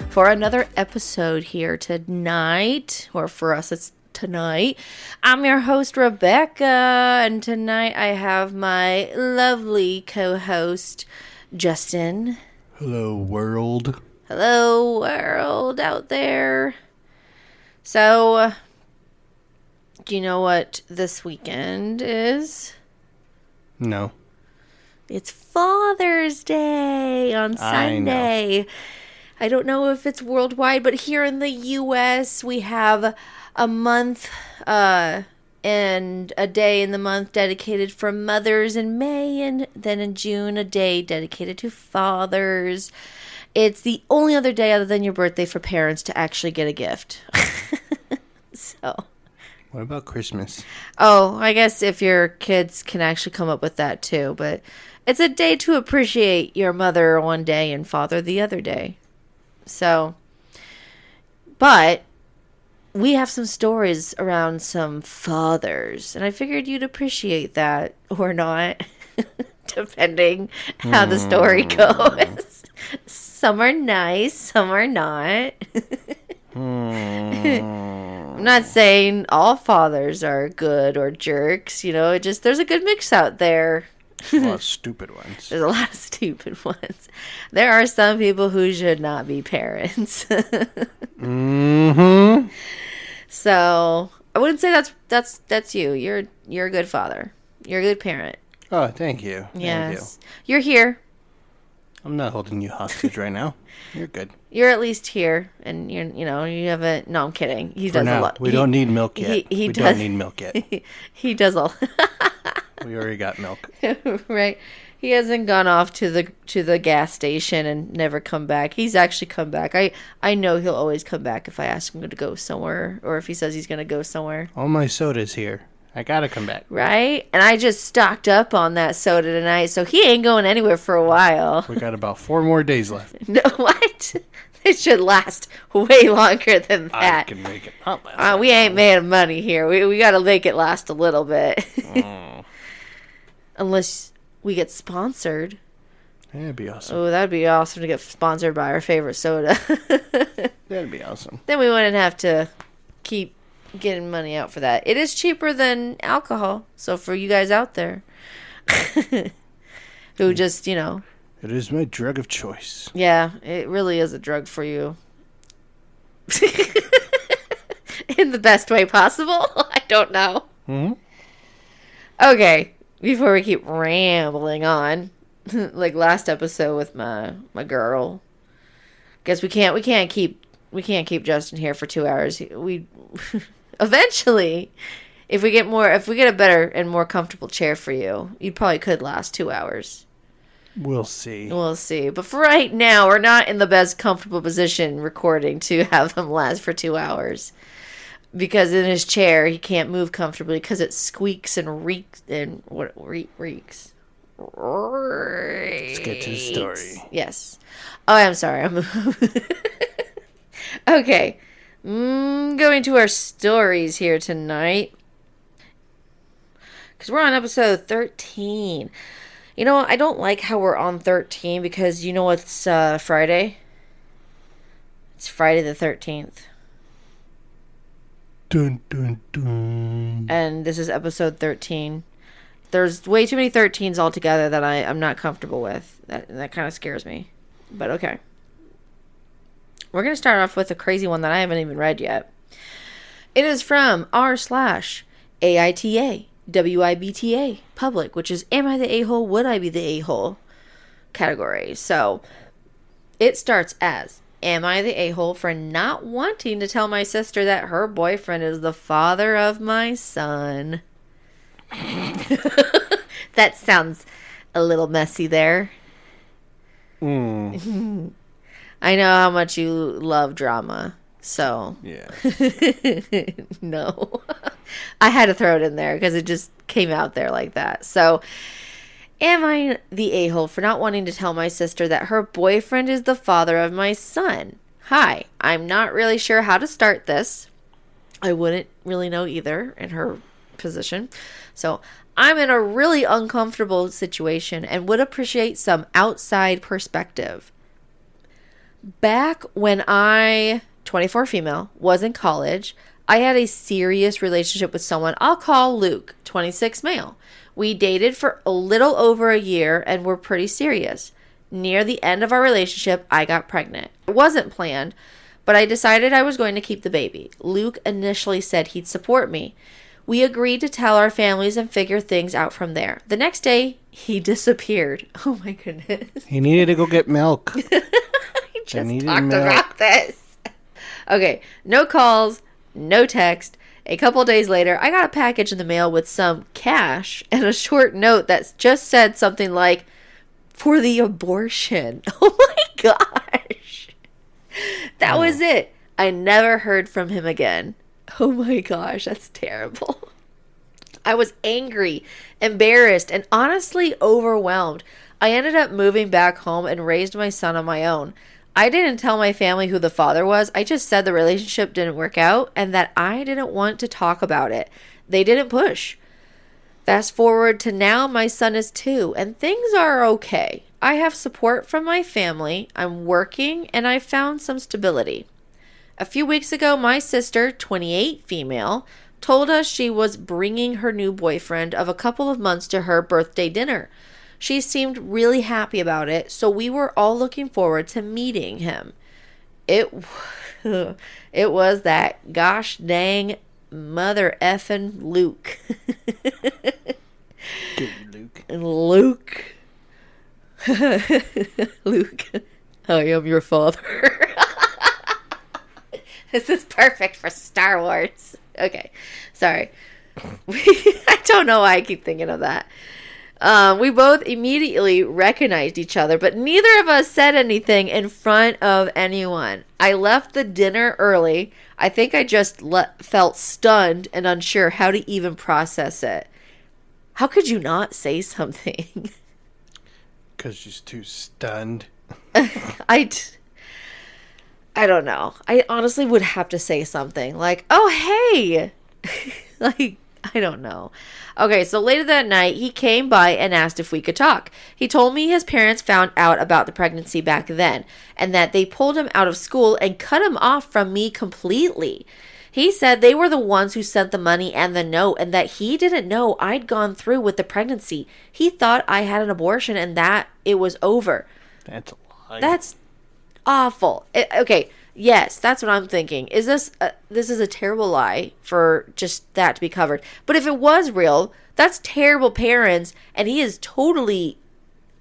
for another episode here tonight, or for us it's tonight. I'm your host, Rebecca, and tonight I have my lovely co-host, Justin. Hello, world. Hello, world out there. So, do you know what this weekend is? No. It's Father's Day on Sunday. I don't know if it's worldwide, but here in the U.S., we have a month and a day in the month dedicated for mothers in May, and then in June, a day dedicated to fathers. It's the only other day other than your birthday for parents to actually get a gift. So... What about Christmas? Oh, I guess if your kids can actually come up with that too. But it's a day to appreciate your mother one day and father the other day. So, but we have some stories around some fathers. And I figured you'd appreciate that or not, depending how the story goes. Some are nice, some are not. I'm not saying all fathers are good or jerks, you know, there's a good mix out there. A lot of stupid ones. There's a lot of stupid ones. There are some people who should not be parents. Mm-hmm. So I wouldn't say that's you. You're a good father. You're a good parent. Oh, thank you. Yes. You're here. I'm not holding you hostage right now. You're good. You're at least here, and you haven't. No, I'm kidding. He does a lot. We don't need milk yet. We don't need milk yet. He does all. We already got milk. Right. He hasn't gone off to the gas station and never come back. He's actually come back. I know he'll always come back if I ask him to go somewhere, or if he says he's going to go somewhere. All my soda's here. I gotta come back. Right? And I just stocked up on that soda tonight, so he ain't going anywhere for a while. We got about 4 more days left. No, what? It should last way longer than that. I can make it not last. We ain't made money here. We got to make it last a little bit. Unless we get sponsored. That'd be awesome. Oh, that'd be awesome to get sponsored by our favorite soda. That'd be awesome. Then we wouldn't have to keep getting money out for that. It is cheaper than alcohol. So for you guys out there who just, It is my drug of choice. Yeah, it really is a drug for you. In the best way possible. I don't know. Mm-hmm. Okay, before we keep rambling on, like last episode with my girl. Guess we can't keep Justin here for 2 hours. We eventually, if we get a better and more comfortable chair for you, you probably could last 2 hours. We'll see. We'll see. But for right now, we're not in the best comfortable position recording to have him last for 2 hours. Because in his chair, he can't move comfortably because it squeaks and reeks and reeks. Let's get to the story. Yes. Oh, I'm sorry. Okay. Going to our stories here tonight. Because we're on episode 13. You know, I don't like how we're on 13 because you know what's Friday? It's Friday the 13th. Dun, dun, dun. And this is episode 13. There's way too many 13s altogether that I'm not comfortable with. That kind of scares me. But okay. We're going to start off with a crazy one that I haven't even read yet. It is from r/AITA WIBTA public, which is Am I the A-hole? Would I be the A-hole? Category. So it starts as, am I the a-hole for not wanting to tell my sister that her boyfriend is the father of my son? That sounds a little messy there. I know how much you love drama, so... Yeah. No. I had to throw it in there because it just came out there like that. So... Am I the a-hole for not wanting to tell my sister that her boyfriend is the father of my son? Hi, I'm not really sure how to start this. I wouldn't really know either in her position. So I'm in a really uncomfortable situation and would appreciate some outside perspective. Back when I, 24 female, was in college, I had a serious relationship with someone I'll call Luke, 26 male. We dated for a little over a year and were pretty serious. Near the end of our relationship, I got pregnant. It wasn't planned, but I decided I was going to keep the baby. Luke initially said he'd support me. We agreed to tell our families and figure things out from there. The next day, he disappeared. Oh my goodness. He needed to go get milk. We just talked about this. Okay, no calls, no text. A couple days later, I got a package in the mail with some cash and a short note that just said something like, "For the abortion." Oh my gosh. That was it. I never heard from him again. Oh my gosh, that's terrible. I was angry, embarrassed, and honestly overwhelmed. I ended up moving back home and raised my son on my own. I didn't tell my family who the father was. I just said the relationship didn't work out and that I didn't want to talk about it. They didn't push. Fast forward to now, my son is 2 and things are okay. I have support from my family. I'm working and I found some stability. A few weeks ago, my sister, 28 female, told us she was bringing her new boyfriend of a couple of months to her birthday dinner. She seemed really happy about it, so we were all looking forward to meeting him. It was that gosh dang mother effing Luke. Luke. Luke. Luke, I am your father. This is perfect for Star Wars. Okay, sorry. I don't know why I keep thinking of that. We both immediately recognized each other, but neither of us said anything in front of anyone. I left the dinner early. I think I just felt stunned and unsure how to even process it. How could you not say something? Because she's too stunned. I don't know. I honestly would have to say something like, "Oh, hey." Like, I don't know. Okay, so later that night, he came by and asked if we could talk. He told me his parents found out about the pregnancy back then and that they pulled him out of school and cut him off from me completely. He said they were the ones who sent the money and the note and that he didn't know I'd gone through with the pregnancy. He thought I had an abortion and that it was over. That's a lie. That's awful. Okay, yes, that's what I'm thinking. Is this is a terrible lie for just that to be covered. But if it was real, that's terrible parents, and he is totally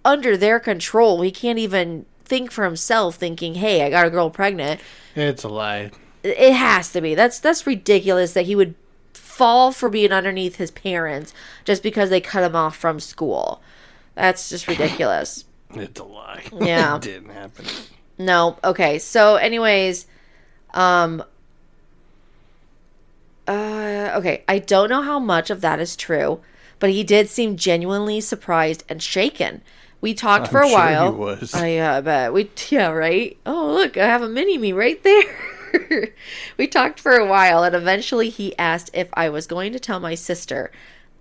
under their control. He can't even think for himself, thinking, "Hey, I got a girl pregnant." It's a lie. It has to be. That's ridiculous that he would fall for being underneath his parents just because they cut him off from school. That's just ridiculous. It's a lie. Yeah. It didn't happen. No. Okay. So anyways, okay. I don't know how much of that is true, but he did seem genuinely surprised and shaken. We talked for a while. He was. I bet. Yeah, right? Oh, look, I have a mini-me right there. We talked for a while, and eventually he asked if I was going to tell my sister.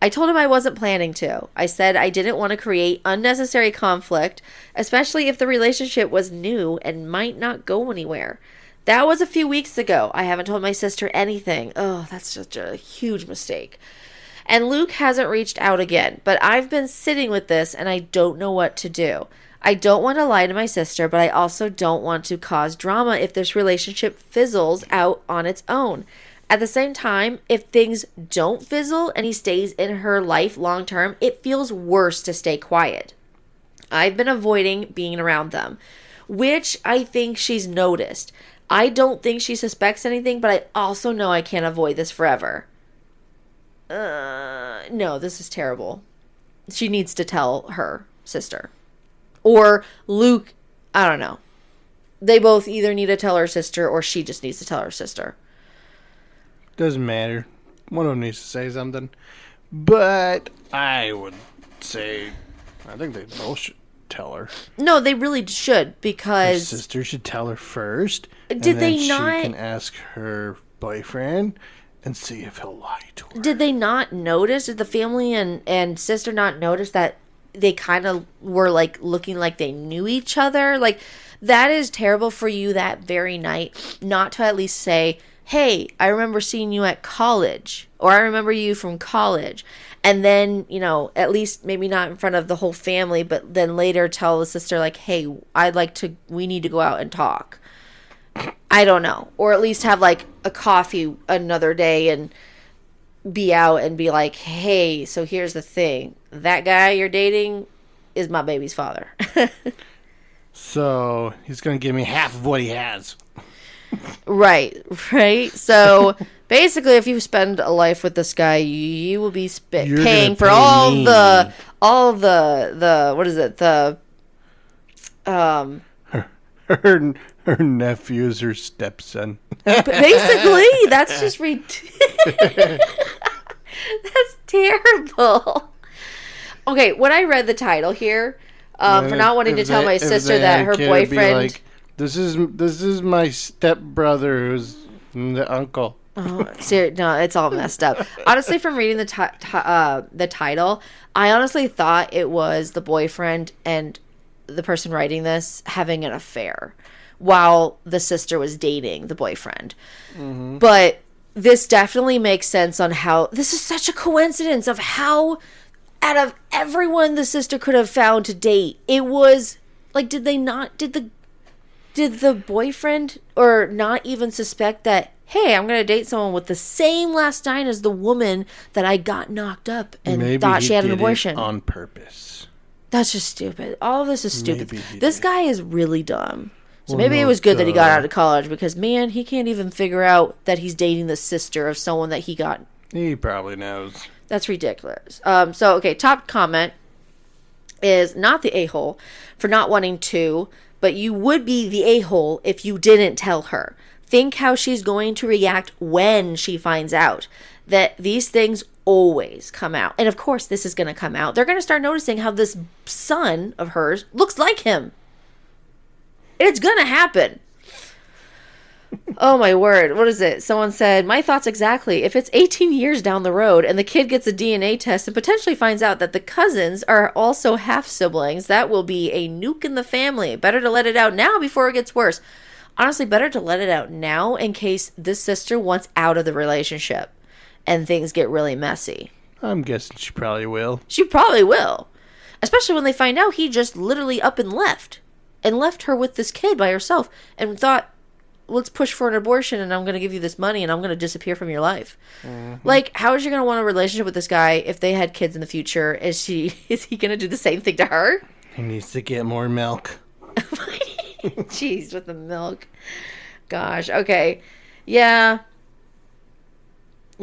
I told him I wasn't planning to. I said I didn't want to create unnecessary conflict, especially if the relationship was new and might not go anywhere. That was a few weeks ago. I haven't told my sister anything. Oh, that's such a huge mistake. And Luke hasn't reached out again, but I've been sitting with this and I don't know what to do. I don't want to lie to my sister, but I also don't want to cause drama if this relationship fizzles out on its own. At the same time, if things don't fizzle and he stays in her life long term, it feels worse to stay quiet. I've been avoiding being around them, which I think she's noticed. I don't think she suspects anything, but I also know I can't avoid this forever. No, this is terrible. She needs to tell her sister. Or Luke, I don't know. They both either need to tell her sister or she just needs to tell her sister. Doesn't matter. One of them needs to say something. But I would say, I think they both should tell her. No, they really should, because... Her sister should tell her first. Did they she not... can ask her boyfriend and see if he'll lie to her. Did they not notice? Did the family and sister not notice that they kind of were like looking like they knew each other? Like, that is terrible for you that very night not to at least say, hey, I remember seeing you at college, or I remember you from college. And then, at least maybe not in front of the whole family, but then later tell the sister, like, hey, we need to go out and talk. I don't know. Or at least have like a coffee another day and be out and be like, hey, so here's the thing. That guy you're dating is my baby's father. So he's going to give me half of what he has. Right. So basically, if you spend a life with this guy, you will be paying for all the what is it? Her nephew's her stepson. Basically, that's just ridiculous. That's terrible. Okay, when I read the title here, for not wanting to tell my sister that her boyfriend. Like, this is my stepbrother who's the uncle. No, it's all messed up. Honestly, from reading the title, I honestly thought it was the boyfriend and the person writing this having an affair while the sister was dating the boyfriend. Mm-hmm. But this definitely makes sense on how this is such a coincidence of how out of everyone the sister could have found to date, it was like, did the boyfriend or not even suspect that, hey, I'm going to date someone with the same last name as the woman that I got knocked up and maybe thought she had an abortion? On purpose. That's just stupid. All of this is stupid. This guy is really dumb. So maybe it was good that he got out of college because, man, he can't even figure out that he's dating the sister of someone that he got. He probably knows. That's ridiculous. Top comment is not the a-hole for not wanting to, but you would be the a-hole if you didn't tell her. Think how she's going to react when she finds out that these things always come out. And of course, this is going to come out. They're going to start noticing how this son of hers looks like him. It's going to happen. Oh my word. What is it? Someone said, my thoughts exactly. If it's 18 years down the road and the kid gets a DNA test and potentially finds out that the cousins are also half siblings, that will be a nuke in the family. Better to let it out now before it gets worse. Honestly, better to let it out now in case this sister wants out of the relationship and things get really messy. I'm guessing she probably will. She probably will. Especially when they find out he just literally up and left her with this kid by herself and thought, let's push for an abortion and I'm going to give you this money and I'm going to disappear from your life. Mm-hmm. Like, how is she going to want a relationship with this guy if they had kids in the future? Is he going to do the same thing to her? He needs to get more milk. Jeez, with the milk. Gosh, okay. Yeah.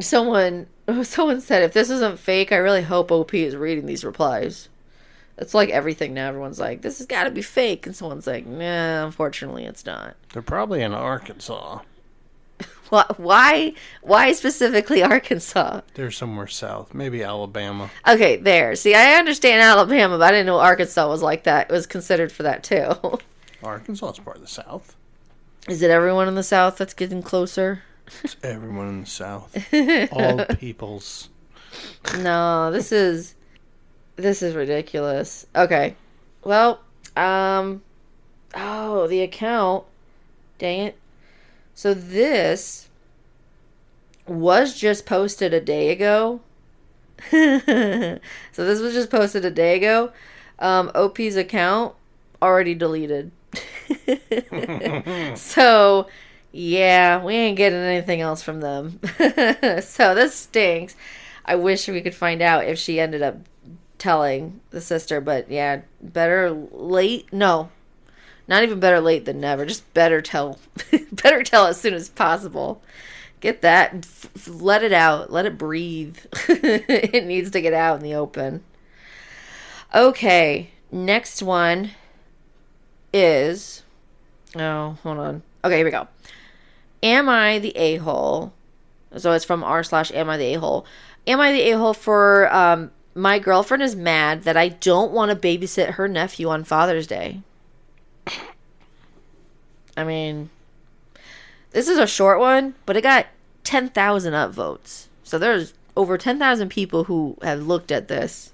Someone said, if this isn't fake, I really hope OP is reading these replies. It's like everything now. Everyone's like, this has got to be fake. And someone's like, nah, unfortunately, it's not. They're probably in Arkansas. Why specifically Arkansas? They're somewhere south. Maybe Alabama. Okay, there. See, I understand Alabama, but I didn't know Arkansas was like that. It was considered for that, too. Arkansas is part of the South. Is it everyone in the South that's getting closer? It's everyone in the South. All peoples. No, this is ridiculous. Okay. Well, the account. Dang it. So this was just posted a day ago. So this was just posted a day ago. OP's account already deleted. So, yeah, we ain't getting anything else from them. So this stinks. I wish we could find out if she ended up telling the sister, but yeah, better late. No, not even better late than never. Just better tell as soon as possible. Get that, let it out, let it breathe. It needs to get out in the open. Okay, next one is, oh, hold on. Okay, here we go. Am I the a-hole? So it's from r/am I the a-hole. Am I the a-hole for, my girlfriend is mad that I don't want to babysit her nephew on Father's Day. I mean, this is a short one, but it got 10,000 upvotes. So there's over 10,000 people who have looked at this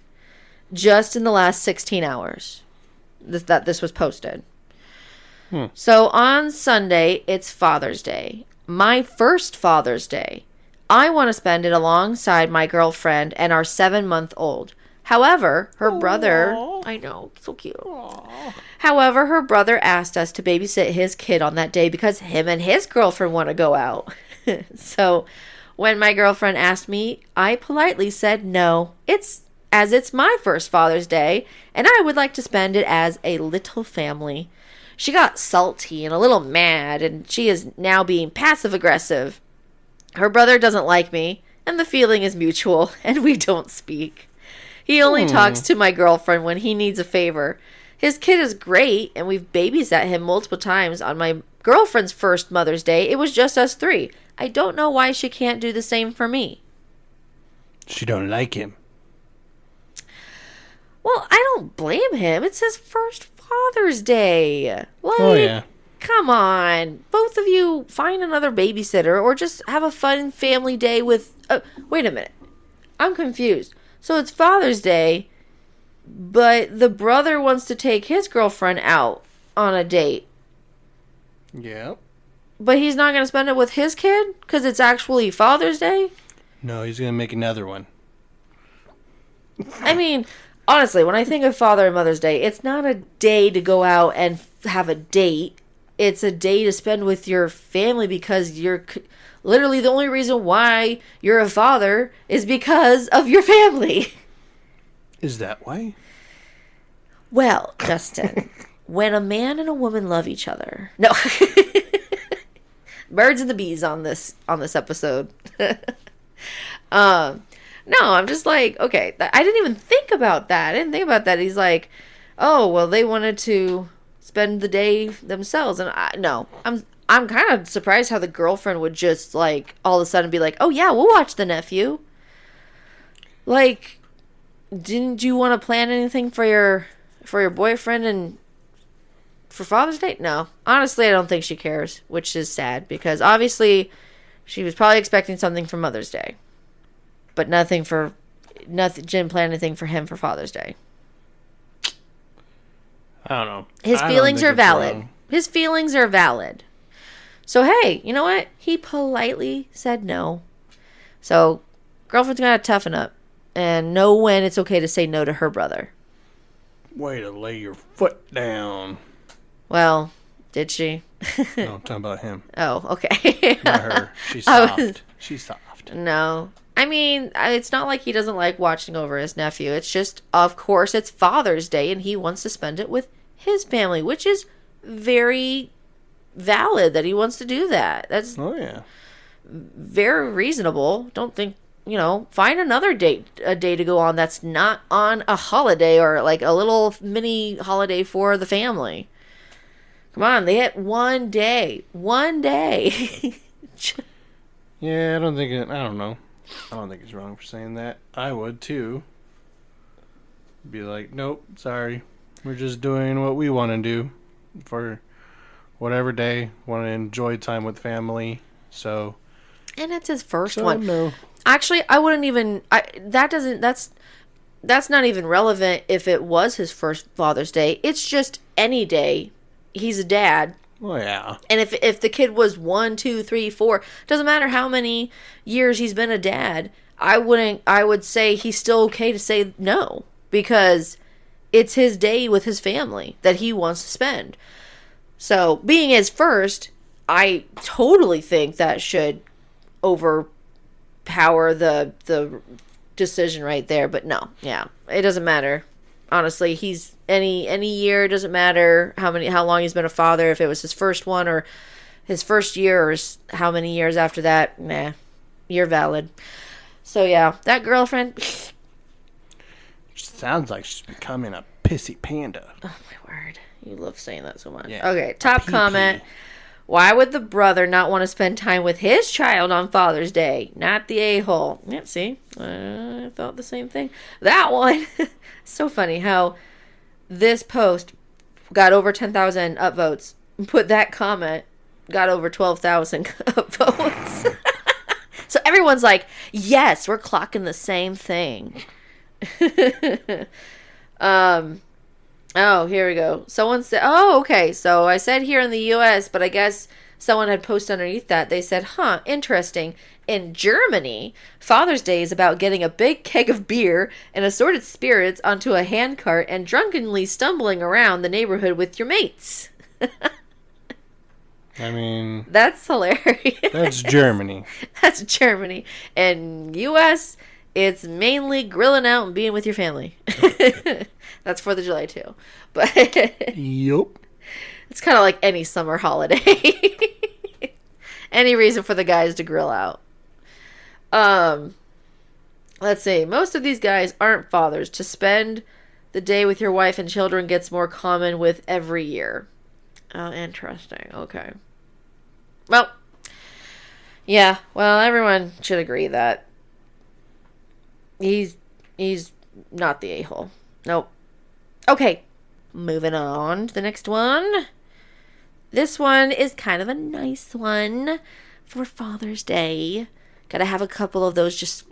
just in the last 16 hours that this was posted. So on Sunday, it's Father's Day. My first Father's Day. I want to spend it alongside my girlfriend and our 7-month-old. However, her brother... I know, so cute. Aww. However, her brother asked us to babysit his kid on that day because him and his girlfriend want to go out. So, when my girlfriend asked me, I politely said no. It's my first Father's Day, and I would like to spend it as a little family. She got salty and a little mad, and she is now being passive-aggressive. Her brother doesn't like me, and the feeling is mutual, and we don't speak. He only talks to my girlfriend when he needs a favor. His kid is great, and we've babysat him multiple times. On my girlfriend's first Mother's Day, it was just us 3. I don't know why she can't do the same for me. She don't like him. Well, I don't blame him. It's his first Father's Day. Like, Oh, yeah. come on. Both of you find another babysitter or just have a fun family day with... wait a minute. I'm confused. So it's Father's Day, but the brother wants to take his girlfriend out on a date. Yep. But he's not going to spend it with his kid? Because it's actually Father's Day? No, he's going to make another one. I mean, honestly, when I think of Father and Mother's Day, it's not a day to go out and have a date. It's a day to spend with your family because you're... Literally, the only reason why you're a father is because of your family. Is that why? Well, Justin, when a man and a woman love each other... No. Birds and the bees on this episode. No, I'm just like, okay. I didn't even think about that. I didn't think about that. He's like, oh, well, they wanted to spend the day themselves. And I'm kind of surprised how the girlfriend would just, like, all of a sudden be like, oh, yeah, we'll watch the nephew. Like, didn't you want to plan anything for your boyfriend and for Father's Day? No. Honestly, I don't think she cares, which is sad because obviously she was probably expecting something for Mother's Day. But nothing, didn't plan anything for him for Father's Day. I don't know. His feelings are valid. Wrong. His feelings are valid. So, hey, you know what? He politely said no. So, girlfriend's got to toughen up and know when it's okay to say no to her brother. Way to lay your foot down. Well, did she? No, I'm talking about him. Oh, okay. Not her. She's soft. She's soft. No. I mean, it's not like he doesn't like watching over his nephew. It's just, of course, it's Father's Day and he wants to spend it with his family, which is very... valid that he wants to do that. That's very reasonable. Don't think, find another day to go on that's not on a holiday or like a little mini holiday for the family. Come on, they hit one day. Yeah, I don't know. I don't think it's wrong for saying that. I would too. Be like, nope, sorry. We're just doing what we want to do for whatever day, want to enjoy time with family. So, and it's his first one. No. Actually, I wouldn't even. That's not even relevant if it was his first Father's Day. It's just any day. He's a dad. Oh yeah. And if the kid was 1, 2, 3, 4, doesn't matter how many years he's been a dad. I would say he's still okay to say no because it's his day with his family that he wants to spend. So, being his first, I totally think that should overpower the decision right there. But no, yeah, it doesn't matter. Honestly, he's any year, it doesn't matter how long he's been a father. If it was his first one or his first year or how many years after that, nah, you're valid. So yeah, that girlfriend sounds like she's becoming a pissy panda. Oh my word. You love saying that so much. Yeah. Okay, top comment. Why would the brother not want to spend time with his child on Father's Day? Not the a-hole. Yeah, see? I thought the same thing. That one. So funny how this post got over 10,000 upvotes. Put that comment, got over 12,000 upvotes. So everyone's like, yes, we're clocking the same thing. Oh, here we go. Someone said, oh, okay. So I said here in the U.S., but I guess someone had posted underneath that. They said, huh, interesting. In Germany, Father's Day is about getting a big keg of beer and assorted spirits onto a handcart and drunkenly stumbling around the neighborhood with your mates. I mean, That's hilarious. that's Germany. That's Germany. And U.S., it's mainly grilling out and being with your family. That's 4th of July, too. But Yup. it's kind of like any summer holiday. Any reason for the guys to grill out. Let's see. Most of these guys aren't fathers. To spend the day with your wife and children gets more common with every year. Oh, interesting. Okay. Well, yeah. Well, everyone should agree that he's not the a-hole. Nope. Okay. Moving on to the next one. This one is kind of a nice one for Father's Day. Gotta have a couple of those just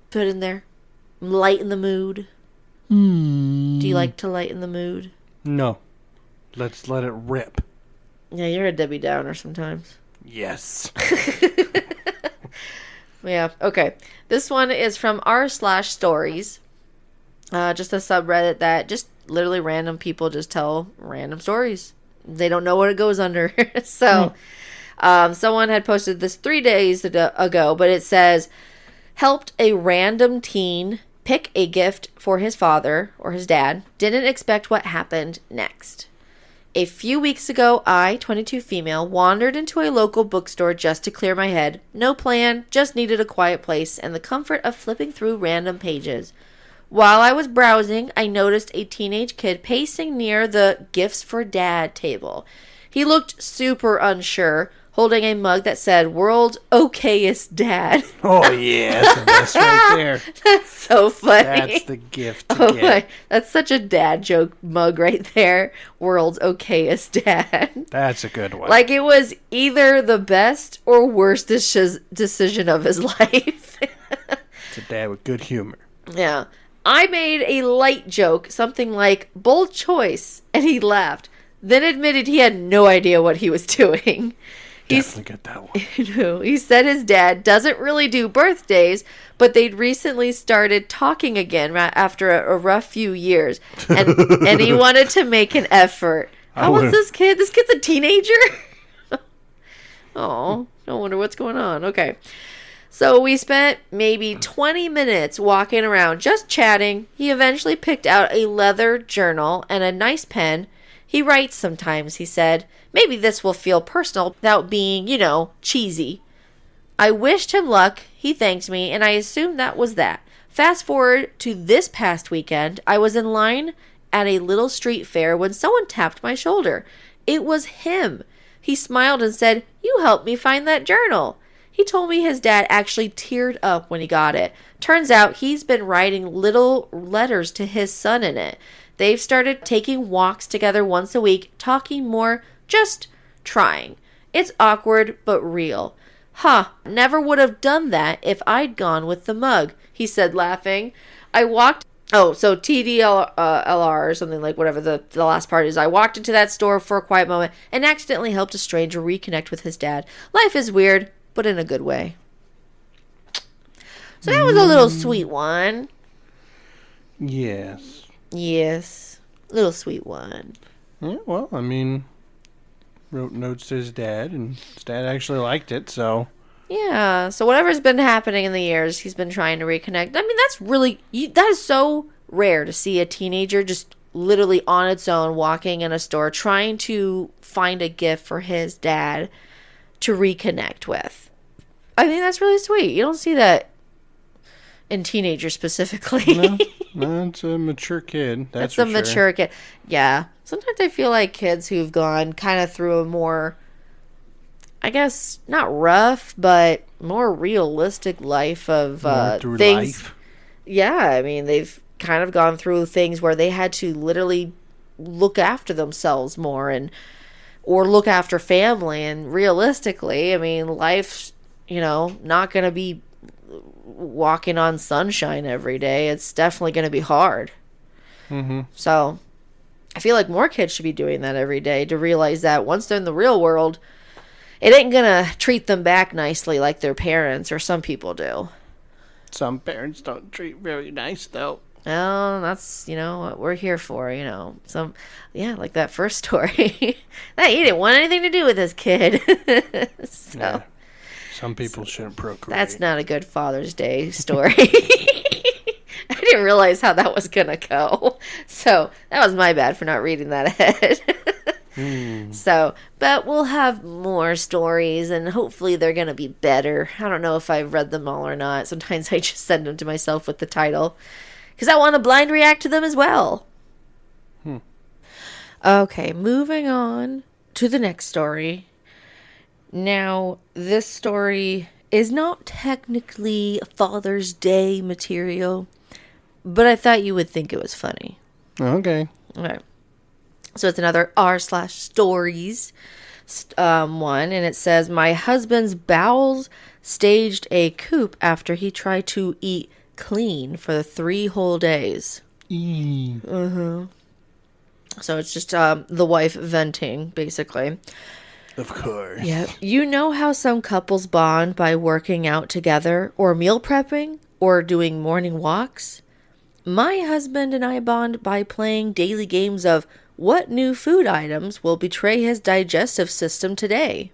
put in there. Lighten the mood. Do you like to lighten the mood? No. Let's let it rip. Yeah, you're a Debbie Downer sometimes. Yes. Yeah, okay. This one is from r/stories. Just a subreddit that just literally random people just tell random stories. They don't know what it goes under. So, someone had posted this 3 days ago, but it says, helped a random teen pick a gift for his father or his dad. Didn't expect what happened next. A few weeks ago, I, 22 female, wandered into a local bookstore just to clear my head. No plan, just needed a quiet place and the comfort of flipping through random pages. While I was browsing, I noticed a teenage kid pacing near the Gifts for Dad table. He looked super unsure, holding a mug that said, World's Okayest Dad. Oh, yeah. That's the best right there. That's so funny. That's the gift to get. That's such a dad joke mug right there. World's Okayest Dad. That's a good one. Like it was either the best or worst decision of his life. It's a dad with good humor. Yeah. I made a light joke, something like, bold choice, and he laughed. Then admitted he had no idea what he was doing. Definitely get that one. He said his dad doesn't really do birthdays, but they'd recently started talking again after a rough few years, and he wanted to make an effort. How old's this kid? This kid's a teenager? Oh, no wonder what's going on. Okay. So we spent maybe 20 minutes walking around just chatting. He eventually picked out a leather journal and a nice pen. He writes sometimes, he said. Maybe this will feel personal without being, cheesy. I wished him luck. He thanked me, and I assumed that was that. Fast forward to this past weekend. I was in line at a little street fair when someone tapped my shoulder. It was him. He smiled and said, You helped me find that journal. He told me his dad actually teared up when he got it. Turns out he's been writing little letters to his son in it. They've started taking walks together once a week, talking more, just trying. It's awkward, but real. Never would have done that if I'd gone with the mug, he said, laughing. I walked... Oh, so TDLR or something like whatever the last part is. I walked into that store for a quiet moment and accidentally helped a stranger reconnect with his dad. Life is weird, but in a good way. So that was a little sweet one. Yes. Yes. Little sweet one. Yeah, well, I mean, wrote notes to his dad, and his dad actually liked it, so... Yeah, so whatever's been happening in the years, he's been trying to reconnect. I mean, that's really... that is so rare to see a teenager just literally on its own walking in a store trying to find a gift for his dad to reconnect with. I think that's really sweet. You don't see that in teenagers specifically. No, it's a mature kid. That's a mature kid. Yeah. Sometimes I feel like kids who've gone kind of through a more, I guess, not rough, but more realistic life of things. Life. Yeah, I mean, they've kind of gone through things where they had to literally look after themselves more or look after family. And realistically, I mean, life's, not going to be walking on sunshine every day. It's definitely going to be hard. Mm-hmm. So I feel like more kids should be doing that every day to realize that once they're in the real world, it ain't gonna treat them back nicely like their parents or some people do. Some parents don't treat very nice, though. Well, that's, what we're here for, like that first story. That he didn't want anything to do with this kid. So, yeah. Some people shouldn't procreate. That's not a good Father's Day story. I didn't realize how that was going to go. So, that was my bad for not reading that ahead. So, but we'll have more stories, and hopefully they're going to be better. I don't know if I've read them all or not. Sometimes I just send them to myself with the title, because I want to blind react to them as well. Okay, moving on to the next story. Now, this story is not technically Father's Day material, but I thought you would think it was funny. Okay. Okay. So it's another r/stories one, and it says, my husband's bowels staged a coup after he tried to eat clean for 3 whole days. So it's just the wife venting, basically. Of course. Yeah. You know how some couples bond by working out together, or meal prepping, or doing morning walks? My husband and I bond by playing daily games of what new food items will betray his digestive system today.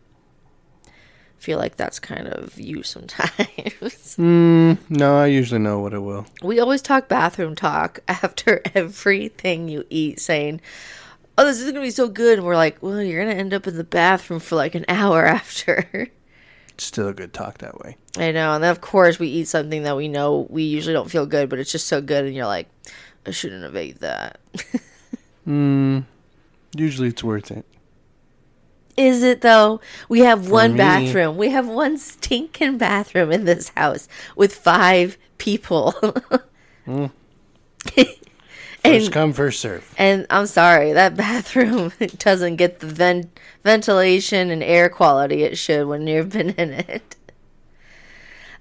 I feel like that's kind of you sometimes. No, I usually know what it will. We always talk bathroom talk after everything you eat, saying, oh, this is going to be so good. And we're like, well, you're going to end up in the bathroom for like an hour after. It's still a good talk that way. I know. And then, of course, we eat something that we know we usually don't feel good, but it's just so good. And you're like, I shouldn't have ate that. Usually it's worth it. Is it, though? We have one me. bathroom. We have one stinking bathroom in this house with 5 people. First come, first serve. And I'm sorry, that bathroom doesn't get the ventilation and air quality it should when you've been in it.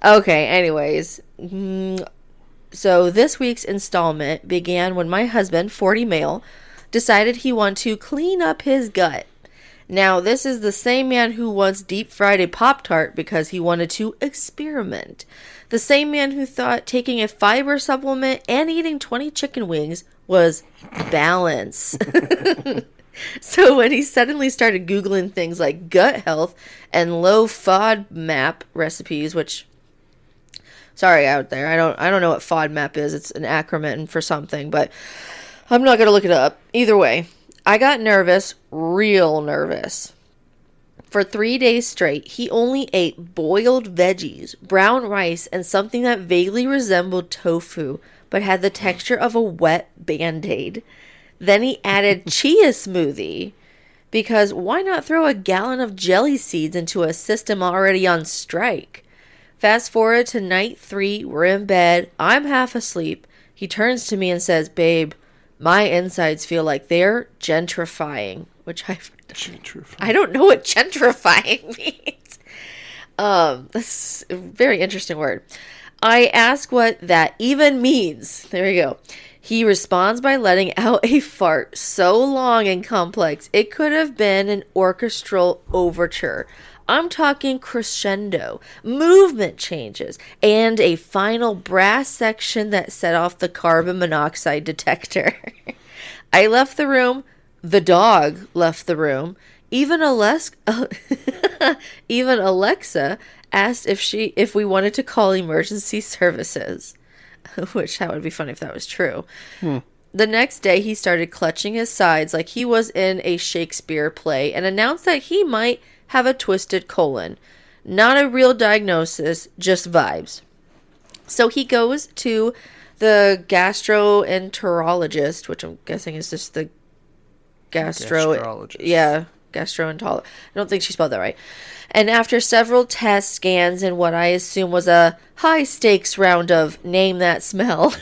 Okay, anyways. So this week's installment began when my husband, 40 male, decided he wanted to clean up his gut. Now, this is the same man who once deep-fried a Pop-Tart because he wanted to experiment. The same man who thought taking a fiber supplement and eating 20 chicken wings was balance. So when he suddenly started Googling things like gut health and low FODMAP recipes, which, sorry out there, I don't know what FODMAP is. It's an acronym for something, but I'm not going to look it up. Either way, I got nervous, real nervous. For 3 days straight, he only ate boiled veggies, brown rice, and something that vaguely resembled tofu, but had the texture of a wet Band-Aid. Then he added chia smoothie, because why not throw a gallon of jelly seeds into a system already on strike? Fast forward to night 3, we're in bed, I'm half asleep. He turns to me and says, babe, my insides feel like they're gentrifying, which I don't know what gentrifying means. That's a very interesting word. I ask what that even means. There we go. He responds by letting out a fart so long and complex it could have been an orchestral overture. I'm talking crescendo, movement changes, and a final brass section that set off the carbon monoxide detector. I left the room. The dog left the room. Even Alexa asked if we wanted to call emergency services, which that would be funny if that was true. The next day, he started clutching his sides like he was in a Shakespeare play and announced that he might have a twisted colon. Not a real diagnosis, just vibes. So he goes to the gastroenterologist, which I'm guessing is just the gastrologist. Yeah, gastroenterologist. I don't think she spelled that right. And after several tests, scans, and what I assume was a high-stakes round of name that smell,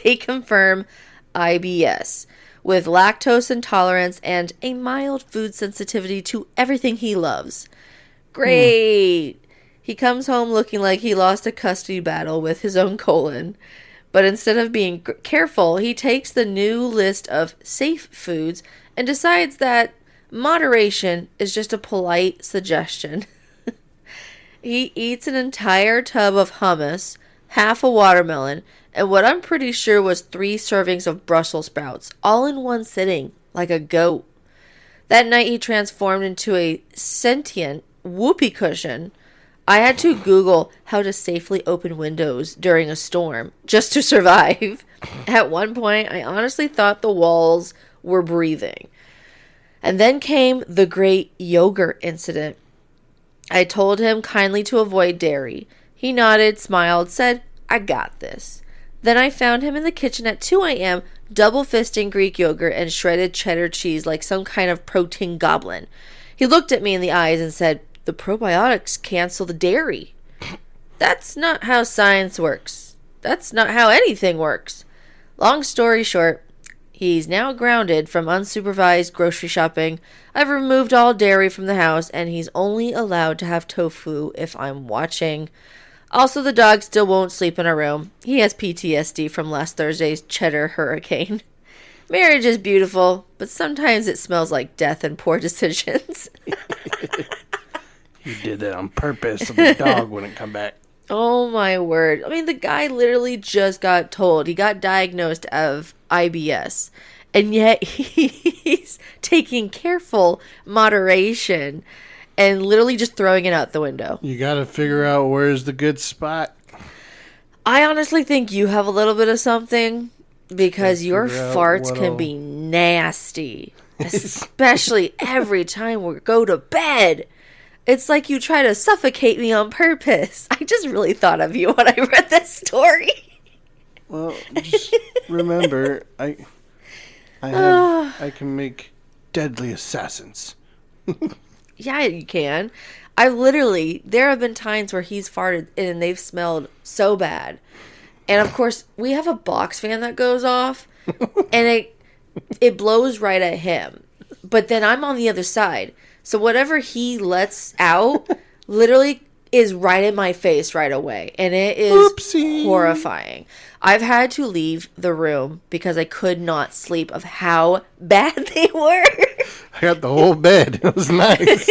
they confirm IBS with lactose intolerance and a mild food sensitivity to everything he loves. Great. He comes home looking like he lost a custody battle with his own colon. But instead of being careful, he takes the new list of safe foods and decides that moderation is just a polite suggestion. He eats an entire tub of hummus, half a watermelon, and what I'm pretty sure was 3 servings of Brussels sprouts, all in one sitting, like a goat. That night he transformed into a sentient whoopee cushion. I had to Google how to safely open windows during a storm just to survive. At one point, I honestly thought the walls were breathing. And then came the great yogurt incident. I told him kindly to avoid dairy. He nodded, smiled, said, "I got this." Then I found him in the kitchen at 2 a.m., double fisting Greek yogurt and shredded cheddar cheese like some kind of protein goblin. He looked at me in the eyes and said, "The probiotics cancel the dairy." That's not how science works. That's not how anything works. Long story short, he's now grounded from unsupervised grocery shopping. I've removed all dairy from the house, and he's only allowed to have tofu if I'm watching. Also, the dog still won't sleep in our room. He has PTSD from last Thursday's cheddar hurricane. Marriage is beautiful, but sometimes it smells like death and poor decisions. He did that on purpose so the dog wouldn't come back. Oh my word. I mean, the guy literally just got told. He got diagnosed of IBS. And yet he's taking careful moderation and literally just throwing it out the window. You got to figure out where's the good spot. I honestly think you have a little bit of something because your farts can be nasty. Especially every time we go to bed. It's like you try to suffocate me on purpose. I just really thought of you when I read this story. Well, just remember, I can make deadly assassins. Yeah, you can. There have been times where he's farted and they've smelled so bad. And of course, we have a box fan that goes off and it blows right at him. But then I'm on the other side. So whatever he lets out literally is right in my face right away. And it is horrifying. I've had to leave the room because I could not sleep of how bad they were. I got the whole bed. It was nice.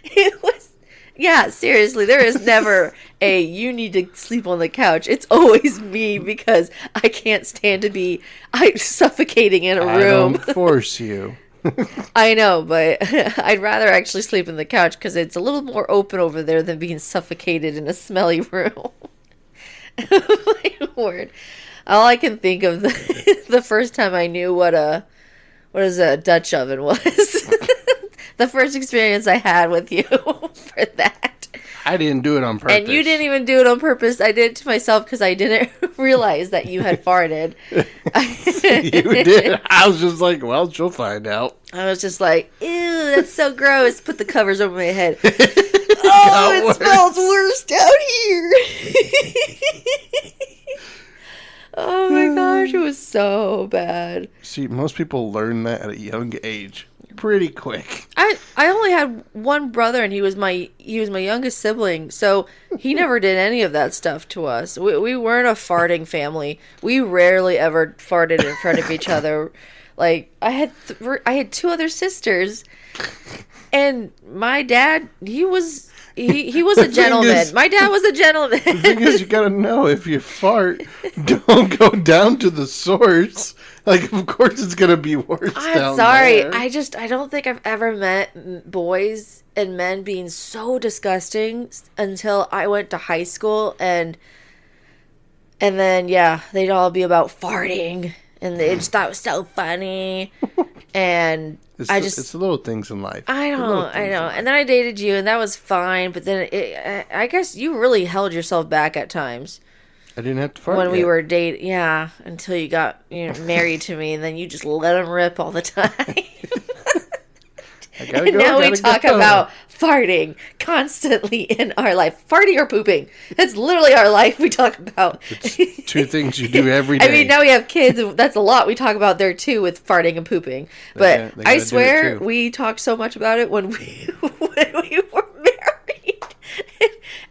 It was, yeah, seriously, there is never a you need to sleep on the couch. It's always me because I can't stand to be suffocating in a room. I don't force you. I know, but I'd rather actually sleep in the couch because it's a little more open over there than being suffocated in a smelly room. My word. All I can think of the first time I knew what a Dutch oven was. The first experience I had with you for that. I didn't do it on purpose. And you didn't even do it on purpose. I did it to myself because I didn't realize that you had farted. You did? I was just like, well, she'll find out. I was just like, ew, that's so gross. Put the covers over my head. Oh, it smells worse down here. Oh my gosh, it was so bad. See, most people learn that at a young age. Pretty quick. I only had one brother, and he was my youngest sibling, so he never did any of that stuff to us. We weren't a farting family. We rarely ever farted in front of each other. Like I had 2 other sisters, and my dad he was a gentleman. My dad was a gentleman. The thing is, you gotta know if you fart, don't go down to the source. Like, of course, it's gonna be worse. I'm sorry. There. I don't think I've ever met boys and men being so disgusting until I went to high school, and then they'd all be about farting, and they just thought it was so funny, and it's the little things in life. I know. And then I dated you, and that was fine. But then I guess you really held yourself back at times. I didn't have to fart when we were dating, until you got married to me, and then you just let them rip all the time. And now we talk about farting constantly in our life. Farting or pooping. That's literally our life we talk about. It's 2 things you do every day. I mean, now we have kids. That's a lot we talk about there, too, with farting and pooping. But I swear, we talked so much about it when we were married.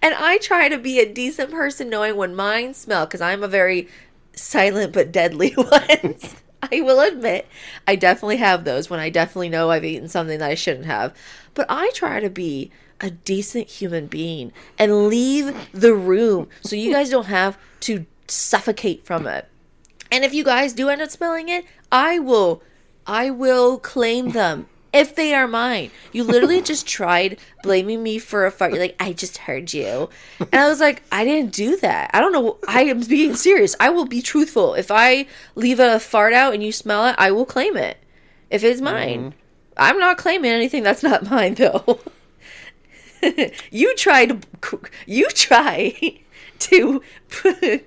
And I try to be a decent person knowing when mine smell, because I'm a very silent but deadly one. I will admit, I definitely have those when I definitely know I've eaten something that I shouldn't have. But I try to be a decent human being and leave the room so you guys don't have to suffocate from it. And if you guys do end up smelling it, I will claim them if they are mine. You literally just tried blaming me for a fart. You're like, I just heard you. And I was like, I didn't do that. I don't know. I am being serious. I will be truthful. If I leave a fart out and you smell it, I will claim it if it's mine. I'm not claiming anything that's not mine, though. You try to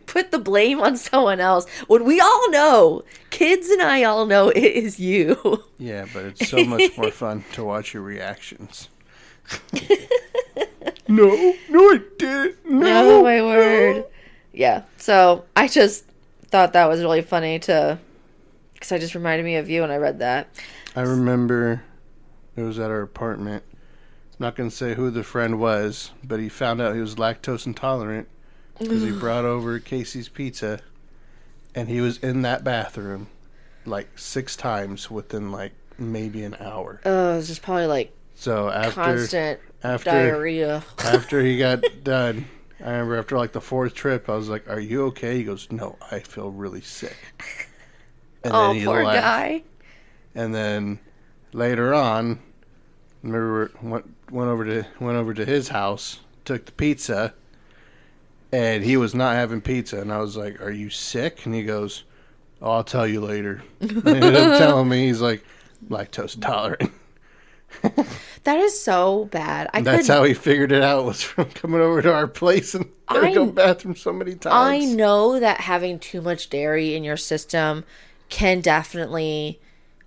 put the blame on someone else when we all know, kids and I all know, it is you. Yeah, but it's so much more fun to watch your reactions. No, I didn't. No, my word. Yeah, so I just thought that was really funny because I just reminded me of you when I read that. I remember it was at our apartment. I'm not going to say who the friend was, but he found out he was lactose intolerant because he brought over Casey's Pizza, and he was in that bathroom like 6 times within like maybe an hour. Oh, it was just probably like constant diarrhea. After he got done, I remember after like the 4th trip, I was like, "Are you okay?" He goes, "No, I feel really sick." And then he poor left. Guy. And then later on, remember went over to his house, took the pizza, and he was not having pizza. And I was like, "Are you sick?" And he goes, "Oh, I'll tell you later." And he ended up telling me he's like lactose intolerant. That is so bad. That's how he figured it out, was from coming over to our place and having to go to the bathroom so many times. I know that having too much dairy in your system can definitely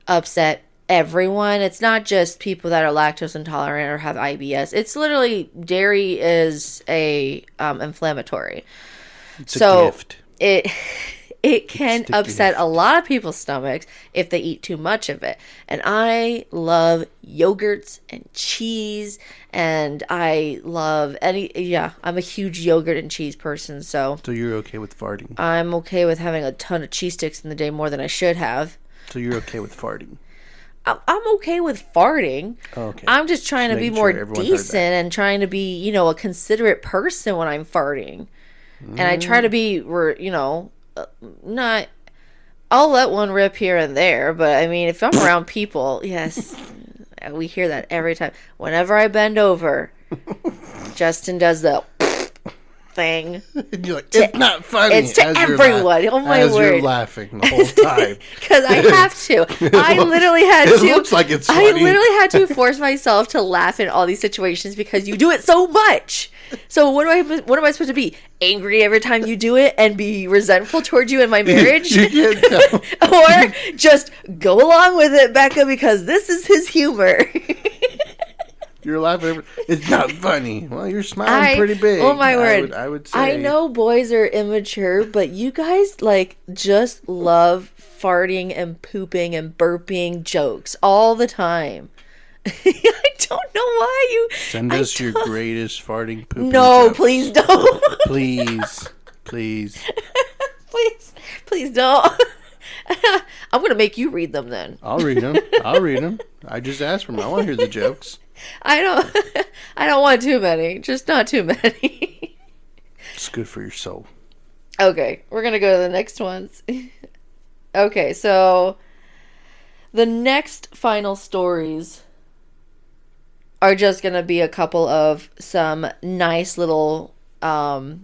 upset everyone. It's not just people that are lactose intolerant or have IBS. It's literally, dairy is inflammatory. It's a gift. It can upset a lot of people's stomachs if they eat too much of it. And I love yogurts and cheese, and I love I'm a huge yogurt and cheese person. So you're okay with farting? I'm okay with having a ton of cheese sticks in the day, more than I should have. So you're okay with farting? I'm okay with farting. Oh, okay. I'm just trying to be more decent and trying to be, a considerate person when I'm farting. And I try to be, not, I'll let one rip here and there, but I mean, if I'm around people, yes, we hear that every time. Whenever I bend over, Justin does the thing. And you're like, it's not funny. It's to everyone. Oh my word! You're laughing the whole time because I have to. I literally had to. It looks like it's funny. I literally had to force myself to laugh in all these situations because you do it so much. So what am I supposed to be? Angry every time you do it and be resentful towards you in my marriage? You can't tell. Or just go along with it, Becca, because this is his humor. You're laughing. It's not funny. Well, you're smiling pretty big. Oh my word! I would say. I know boys are immature, but you guys just love farting and pooping and burping jokes all the time. I don't know why you send us your greatest farting pooping. No, jokes. Please don't. Please. Please don't. I'm gonna make you read them then. I'll read them. I just asked for them. I want to hear the jokes. I don't want too many. Just not too many. It's good for your soul. Okay, we're gonna go to the next ones. Okay, so the next final stories are just gonna be a couple of some nice little dad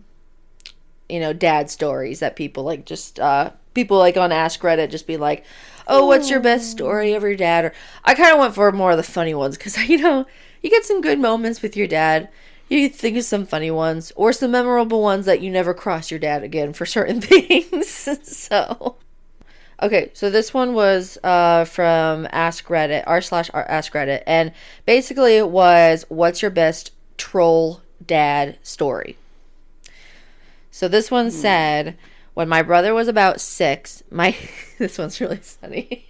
stories that people on Ask Reddit just be like, oh, what's your best story of your dad? Or I kind of went for more of the funny ones because, you get some good moments with your dad. You think of some funny ones or some memorable ones that you never cross your dad again for certain things. So, okay, so this one was from Ask Reddit, r/Ask Reddit, and basically it was, what's your best troll dad story? So this one said, when my brother was about 6, this one's really funny.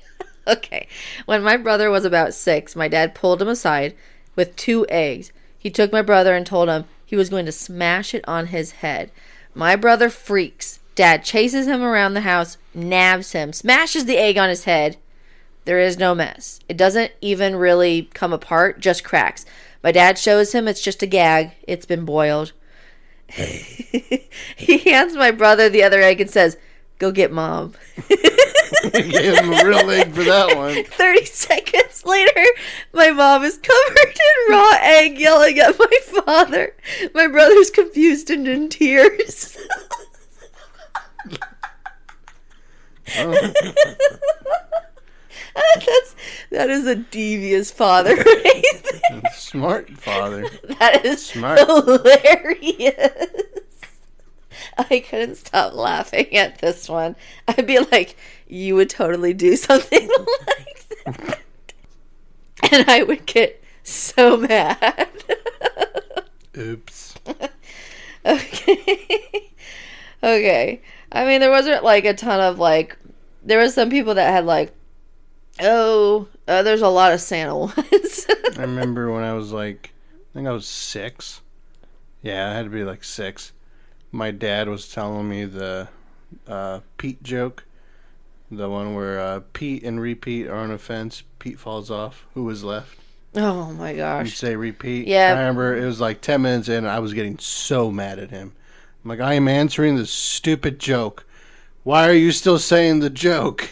Okay. When my brother was about 6, my dad pulled him aside with 2 eggs. He took my brother and told him he was going to smash it on his head. My brother freaks. Dad chases him around the house, nabs him, smashes the egg on his head. There is no mess. It doesn't even really come apart, just cracks. My dad shows him it's just a gag. It's been boiled. He hands my brother the other egg and says, "Go get Mom." Gave him a real egg for that one. 30 seconds later, my mom is covered in raw egg yelling at my father. My brother's confused and in tears. Oh. That is a devious father right there. Smart father. That is Smart. Hilarious. I couldn't stop laughing at this one. I'd be like, you would totally do something like that. And I would get so mad. Oops. Okay. Okay. I mean, there wasn't like a ton of like, there was some people that had like, there's a lot of Santa ones. I remember when I was like, I think I was 6. Yeah, I had to be like 6. My dad was telling me the Pete joke. The one where Pete and repeat are on a fence. Pete falls off. Who was left? Oh my gosh. You say repeat. Yeah. I remember it was like 10 minutes in and I was getting so mad at him. I'm like, I am answering this stupid joke. Why are you still saying the joke?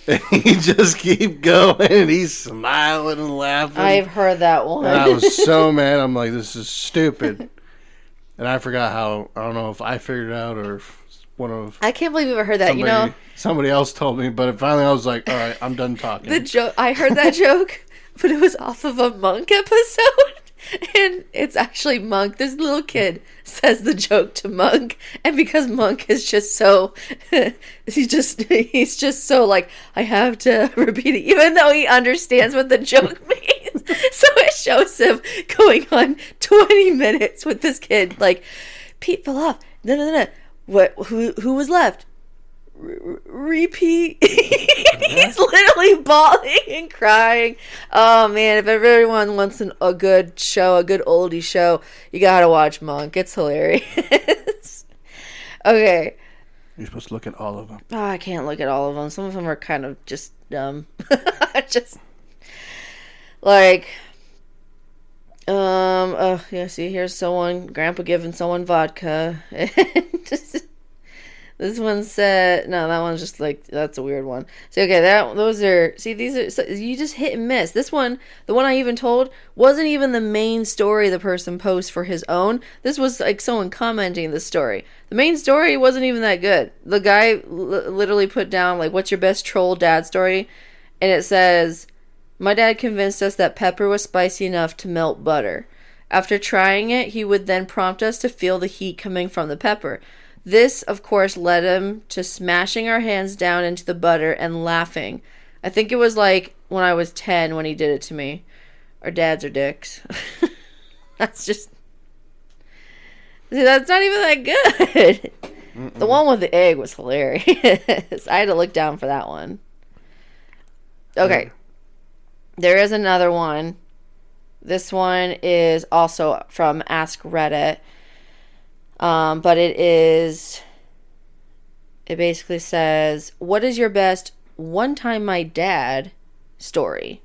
And he just keep going and he's smiling and laughing. I've heard that one. And I was so mad. I'm like, this is stupid. And I forgot how, I don't know if I figured it out or if one of... I can't believe you've ever heard that, Somebody else told me, but finally I was like, all right, I'm done talking. The joke, I heard that joke, but it was off of a Monk episode. And it's actually Monk. This little kid says the joke to Monk, and because Monk is just so, he's just so like, I have to repeat it, even though he understands what the joke means. So it shows him going on 20 minutes with this kid, like, Pete fell off. No. What? Who was left? Repeat. He's literally bawling and crying. Oh man, if everyone wants a good show, a good oldie show, you gotta watch Monk. It's hilarious. Okay. You're supposed to look at all of them. Oh, I can't look at all of them. Some of them are kind of just dumb. Just like yeah, see, here's someone, Grandpa giving someone vodka. This one said, no, that one's just like, that's a weird one. See, okay, these are, so you just hit and miss. This one, the one I even told, wasn't even the main story the person posts for his own. This was like someone commenting the story. The main story wasn't even that good. The guy literally put down, like, what's your best troll dad story? And it says, my dad convinced us that pepper was spicy enough to melt butter. After trying it, he would then prompt us to feel the heat coming from the pepper. This, of course, led him to smashing our hands down into the butter and laughing. I think it was like when I was 10 when he did it to me. Our dads are dicks. That's just... See, that's not even that good. Mm-mm. The one with the egg was hilarious. I had to look down for that one. Okay. There is another one. This one is also from Ask Reddit. But it basically says, what is your best one time my dad story?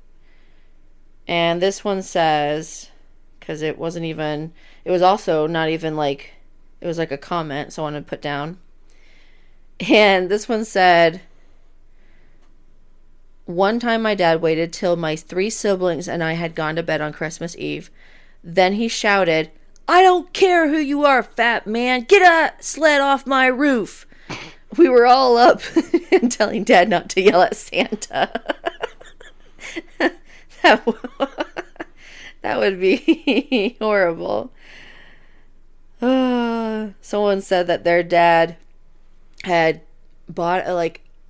And this one says, because it was also not even like, it was like a comment someone had put down. And this one said, one time my dad waited till my 3 siblings and I had gone to bed on Christmas Eve. Then he shouted, I don't care who you are, fat man. Get a sled off my roof. We were all up and telling Dad not to yell at Santa. That would be horrible. Someone said that their dad had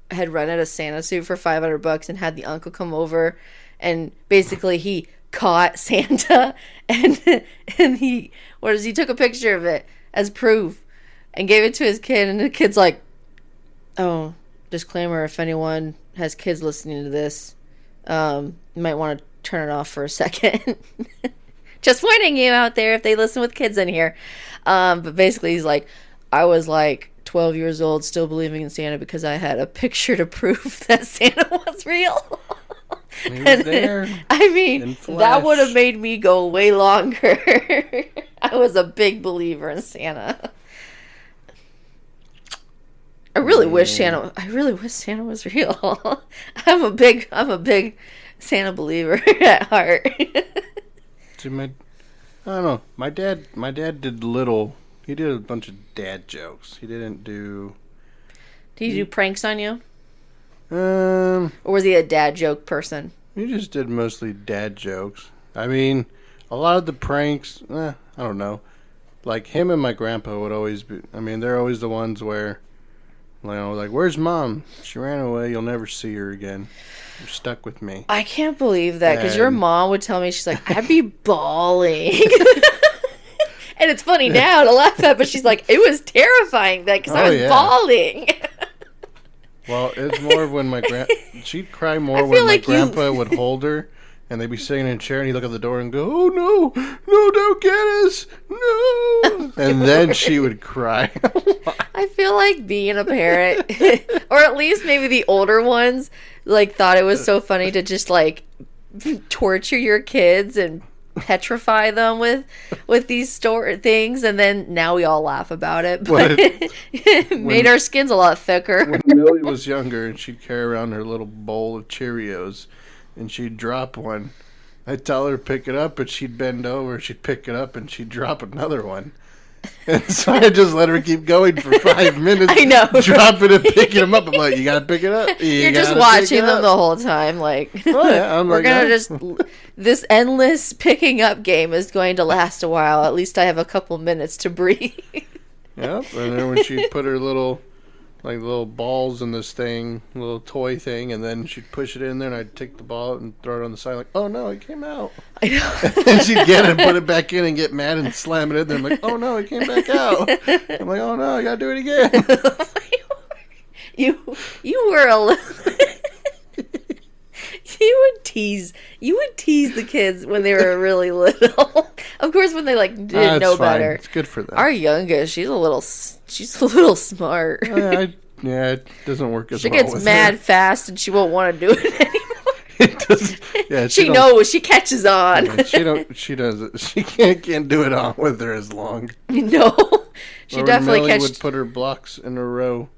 had rented a Santa suit for $500 and had the uncle come over, and basically he caught Santa and he took a picture of it as proof and gave it to his kid, and the kid's like, oh, disclaimer, if anyone has kids listening to this, you might want to turn it off for a second. Just warning you out there if they listen with kids in here. But basically, he's like, I was like 12 years old, still believing in Santa because I had a picture to prove that Santa was real. He was there. I mean, that would have made me go way longer. I was a big believer in Santa. I really wish Santa was real. I'm a big Santa believer at heart. See, I don't know. My dad did little. He did a bunch of dad jokes. He didn't do. Did he do pranks on you? Or was he a dad joke person? He just did mostly dad jokes. I mean, a lot of the pranks, I don't know. Like him and my grandpa would always be. I mean, they're always the ones where. Like, where's Mom? She ran away. You'll never see her again. You're stuck with me. I can't believe that, because your mom would tell me, she's like, I'd be bawling. And it's funny now to laugh at, but she's like, it was terrifying then, because I was bawling. Well, it's more of when she'd cry more when my grandpa would hold her, and they'd be sitting in a chair, and he'd look at the door and go, oh, no, don't get us, no. And then she would cry. I feel like being a parent, or at least maybe the older ones, like, thought it was so funny to just, like, torture your kids and petrify them with these things, and then now we all laugh about it, but it made our skins a lot thicker. When Millie was younger and she'd carry around her little bowl of Cheerios and she'd drop one, I'd tell her to pick it up, but she'd bend over, she'd pick it up, and she'd drop another one. And so I just let her keep going for 5 minutes. I know. Dropping and picking them up. I'm like, you got to pick it up. You're just watching them the whole time. Like, oh, yeah. We're going to this endless picking up game is going to last a while. At least I have a couple minutes to breathe. Yep. And then when she put her little balls in this thing, little toy thing, and then she'd push it in there, and I'd take the ball and throw it on the side, like, oh no, it came out. I know. And she'd get it and put it back in and get mad and slam it in there. I'm like, oh no, it came back out. I'm like, oh no, I gotta do it again. You were a little. You would tease the kids when they were really little. Of course, when they didn't know better. It's good for them. Our youngest, she's a little smart. Yeah, it doesn't work as well. She gets mad fast, and she won't want to do it anymore. It doesn't. Yeah, she knows. She catches on. Yeah, she doesn't. She can't do it on with her as long. No, she definitely Millie would put her blocks in a row.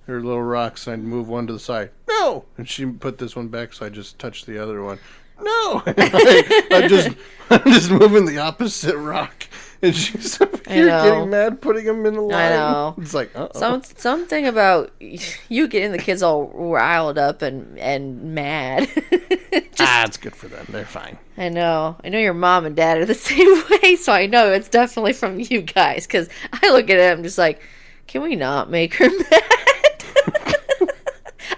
Her little rocks, and I'd move one to the side. No! And she put this one back, so I just touched the other one. No! I'm just moving the opposite rock. And she's up here getting mad, putting them in the line. I know. It's like, uh-oh. Something about you getting the kids all riled up and mad. It's good for them. They're fine. I know your mom and dad are the same way, so I know it's definitely from you guys. Because I look at it, I'm just like, can we not make her mad?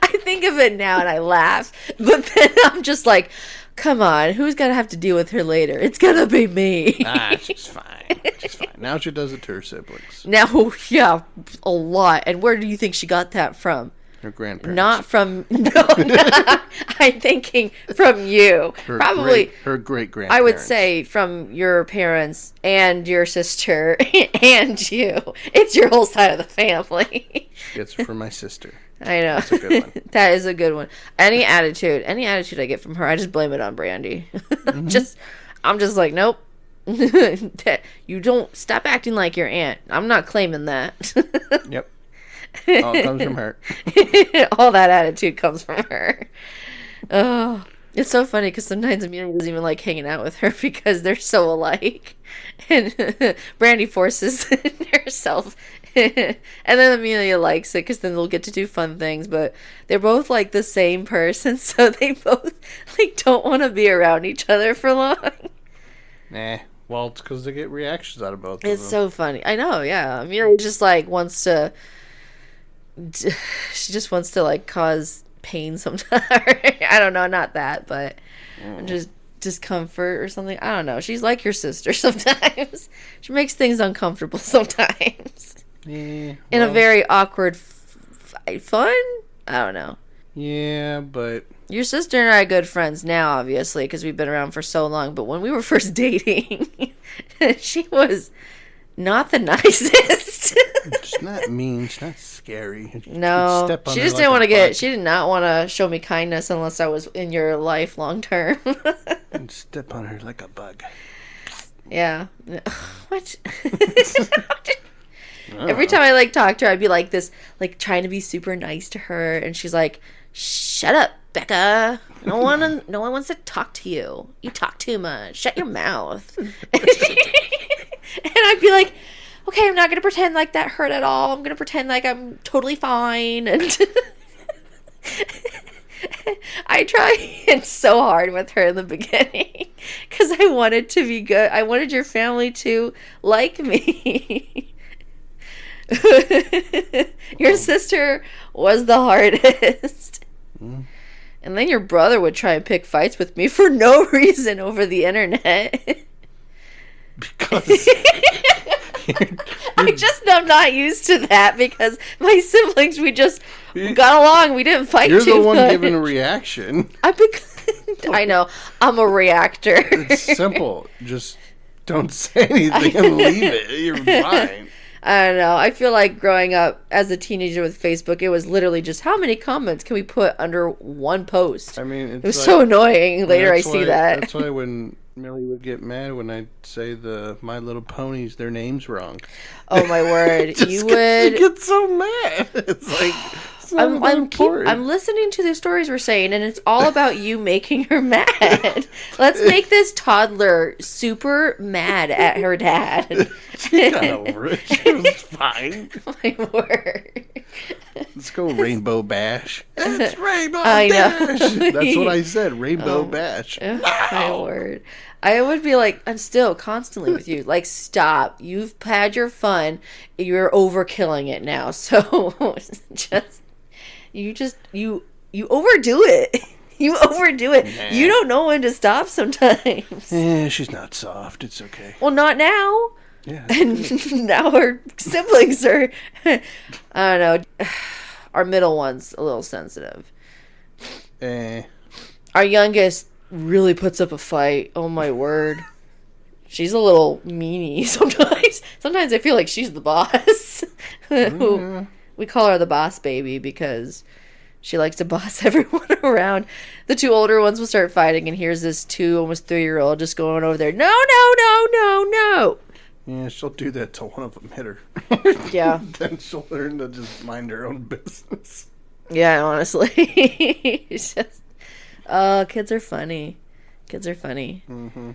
I think of it now and I laugh, but then I'm just like, come on, who's gonna have to deal with her later? It's gonna be me. She's fine. She's fine. Now she does it to her siblings. Now, yeah, a lot. And where do you think she got that from? Her grandparents. Not from, no, I'm thinking from you. Probably her great-grandparents. I would say from your parents and your sister and you. It's your whole side of the family. It's from my sister. I know. That's a good one. That is a good one. Any attitude I get from her, I just blame it on Brandy. Mm-hmm. I'm just like, nope. You don't stop acting like your aunt. I'm not claiming that. Yep. All comes from her. All that attitude comes from her. Oh, it's so funny because sometimes Amelia doesn't even like hanging out with her because they're so alike. And Brandy forces herself. And then Amelia likes it because then they'll get to do fun things. But they're both like the same person, so they both don't want to be around each other for long. Nah. Well, it's because they get reactions out of both of them. It's so funny. I know, yeah. Amelia just wants to... She just wants to cause pain sometimes. I don't know, not that, but just discomfort or something. I don't know. She's like your sister sometimes. She makes things uncomfortable sometimes. Yeah, in a very awkward fun? I don't know. Yeah, but Your sister and I are good friends now, obviously, because we've been around for so long. But when we were first dating, she was not the nicest. She's not mean. She's not scary. No, she just didn't want to get. She did not want to show me kindness unless I was in your life long term. And step on her like a bug. Yeah. What? Every time I talk to her, I'd be like this, trying to be super nice to her, and she's like, "Shut up, Becca. No one wants to talk to you. You talk too much. Shut your mouth." And I'd be like, "Okay, I'm not gonna pretend like that hurt at all. I'm gonna pretend like I'm totally fine." And I tried so hard with her in the beginning because I wanted to be good. I wanted your family to like me. Your sister was the hardest. And then your brother would try and pick fights with me for no reason over the internet. Because I'm not used to that because my siblings, we just got along. We didn't fight too much. You're the one giving a reaction. I know. I'm a reactor. It's simple. Just don't say anything and leave it. You're fine. I don't know. I feel like growing up as a teenager with Facebook, it was literally just how many comments can we put under one post? I mean, it was so annoying. Later I see that. That's why when Millie would get mad when I say the My Little Ponies, their names wrong. Oh my word! You would get so mad. It's like I'm listening to the stories we're saying, and it's all about you making her mad. Let's make this toddler super mad at her dad. She got over it. She was fine. My word. Let's go Rainbow Bash. It's Rainbow Bash. That's what I said. Rainbow Bash. My word. I would be like, I'm still constantly with you. Stop. You've had your fun. You're overkilling it now. So you overdo it. You overdo it. Nah. You don't know when to stop sometimes. Yeah, she's not soft. It's okay. Well, not now. Yeah. And now her siblings are, I don't know, our middle one's a little sensitive. Our youngest really puts up a fight. Oh my word. She's a little meanie sometimes. Sometimes I feel like she's the boss. We call her the boss baby because she likes to boss everyone around. The two older ones will start fighting, and here's this 2, almost 3-year-old just going over there. No. Yeah, she'll do that till one of them hit her. Yeah. Then she'll learn to just mind her own business. Yeah, honestly. It's just, kids are funny. Mm-hmm.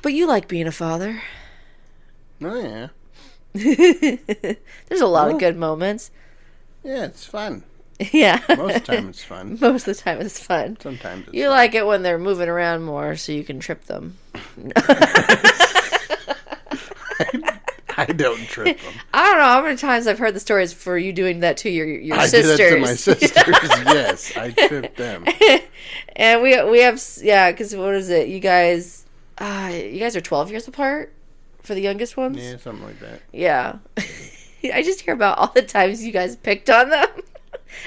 But you like being a father. Oh, yeah. There's a lot of good moments. Yeah, it's fun. Yeah. Most of the time it's fun. Most of the time it's fun. Sometimes it's You fun. like it when they're moving around more so you can trip them. I don't trip them. I don't know how many times I've heard the stories for you doing that to your sisters. I did that to my sisters, yes. I tripped them. And we have, yeah, because what is it? You guys are 12 years apart for the youngest ones? Yeah, something like that. Yeah. I just hear about all the times you guys picked on them.